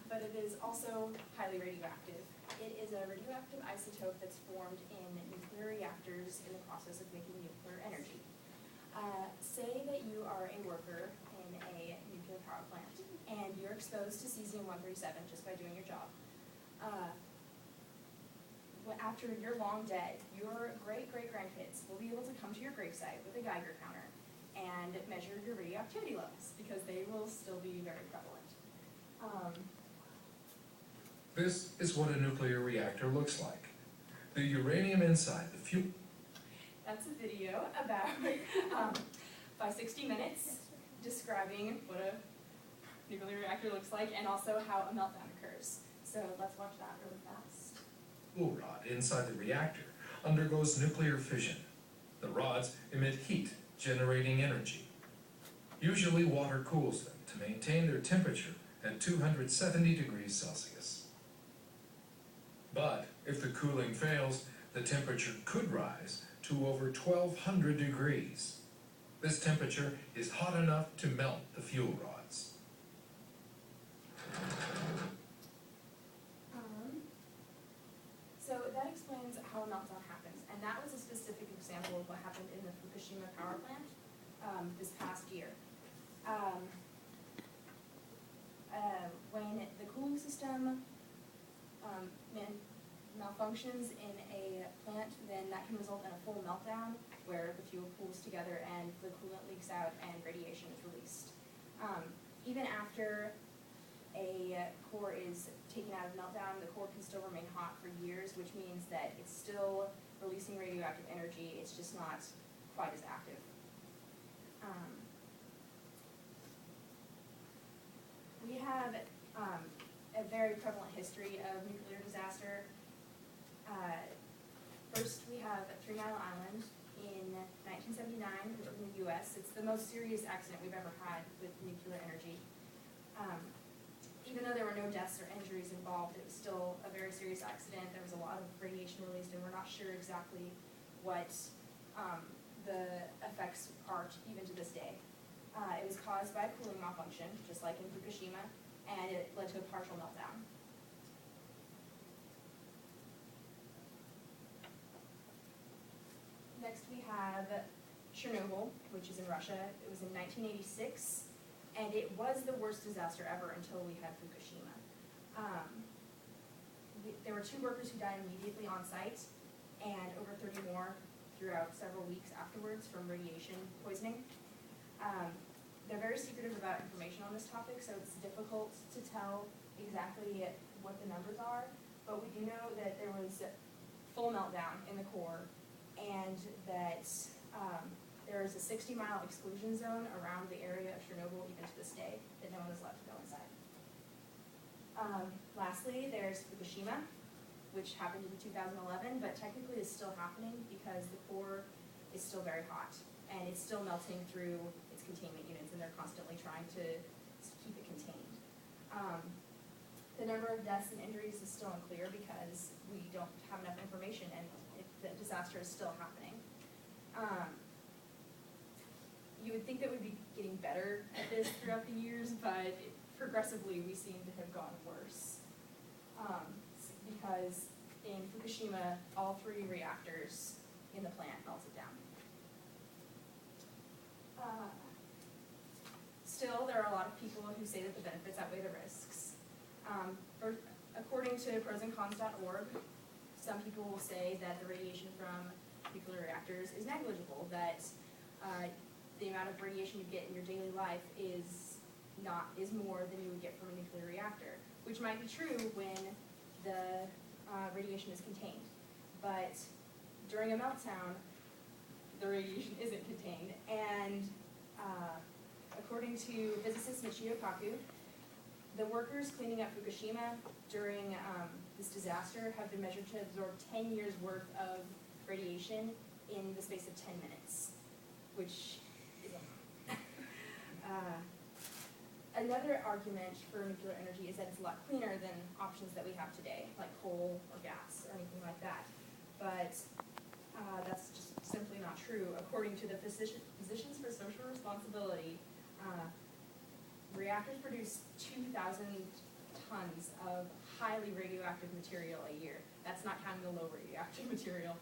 but it is also highly radioactive. It is a radioactive isotope that's formed in nuclear reactors in the process of making nuclear energy. Say that you are a worker in a nuclear power plant and you're exposed to cesium-137 just by doing your job. After you're long dead, your great-great-grandkids will be able to come to your gravesite with a Geiger counter and measure your radioactivity levels because they will still be very prevalent. This is what a nuclear reactor looks like. The uranium inside the fuel. That's a video about, by 60 Minutes, describing what a nuclear reactor looks like and also how a meltdown occurs. So let's watch that really fast. Fuel rod inside the reactor undergoes nuclear fission. The rods emit heat, generating energy. Usually water cools them to maintain their temperature at 270 degrees Celsius. But if the cooling fails, the temperature could rise to over 1200 degrees. This temperature is hot enough to melt the fuel rods. So that explains how a meltdown happens, and that was a specific example of what happened in the Fukushima power plant this past year. When the cooling system malfunctions in a plant, then that can result in a full meltdown where the fuel pools together and the coolant leaks out and radiation is released. Even after a core is taken out of meltdown, the core can still remain hot for years, which means that it's still releasing radioactive energy, it's just not quite as active. We have a very prevalent history of nuclear disaster. First, we have 3 Mile Island in 1979 in the U.S. It's the most serious accident we've ever had with nuclear energy. Even though there were no deaths or injuries involved, it was still a very serious accident. There was a lot of radiation released, and we're not sure exactly what the effects are even to this day. It was caused by a cooling malfunction, just like in Fukushima, and it led to a partial meltdown. Next we have Chernobyl, which is in Russia. It was in 1986, and it was the worst disaster ever until we had Fukushima. There were 2 workers who died immediately on site, and over 30 more throughout several weeks afterwards from radiation poisoning. They're very secretive about information on this topic, so it's difficult to tell exactly what the numbers are, but we do know that there was full meltdown in the core, and that there is a 60-mile exclusion zone around the area of Chernobyl even to this day, that no one is allowed to go inside. Lastly, there's Fukushima, which happened in 2011, but technically is still happening because the core is still very hot, and it's still melting through its containment units, and they're constantly trying to keep it contained. The number of deaths and injuries is still unclear because we don't have enough information, and the disaster is still happening. You would think that we'd be getting better at this throughout the years, but progressively we seem to have gotten worse. Because in Fukushima, all 3 reactors in the plant melted down. Still, there are a lot of people who say that the benefits outweigh the risks. According to prosandcons.org, some people will say that the radiation from nuclear reactors is negligible, that the amount of radiation you get in your daily life is more than you would get from a nuclear reactor, which might be true when the radiation is contained. But during a meltdown, the radiation isn't contained, and according to physicist Michio Kaku, the workers cleaning up Fukushima during this disaster have been measured to absorb 10 years worth of radiation in the space of 10 minutes, which is another argument for nuclear energy is that it's a lot cleaner than options that we have today, like coal or gas or anything like that. But that's just simply not true. According to the Physicians for Social Responsibility, reactors produce 2,000 tons of highly radioactive material a year. That's not counting the low radioactive material.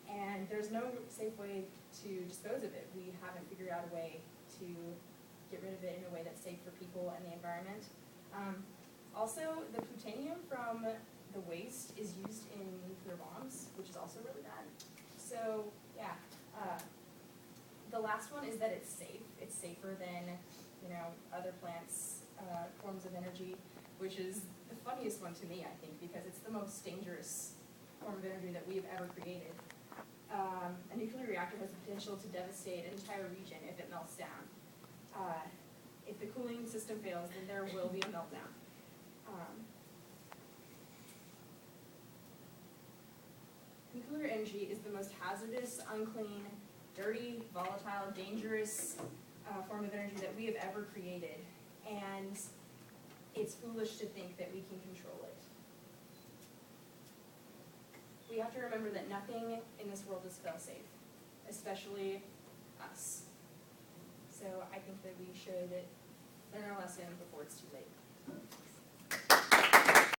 And there's no safe way to dispose of it. We haven't figured out a way to get rid of it in a way that's safe for people and the environment. Also, the plutonium from the waste is used in nuclear bombs, which is also really bad. So, yeah. The last one is that it's safe. It's safer than, other plants' forms of energy, which is the funniest one to me, I think, because it's the most dangerous form of energy that we have ever created. A nuclear reactor has the potential to devastate an entire region if it melts down. If the cooling system fails, then there will be a meltdown. Nuclear energy is the most hazardous, unclean, dirty, volatile, dangerous form of energy that we have ever created. And it's foolish to think that we can control it. We have to remember that nothing in this world is fail-safe, especially us. So I think that we should learn our lesson before it's too late.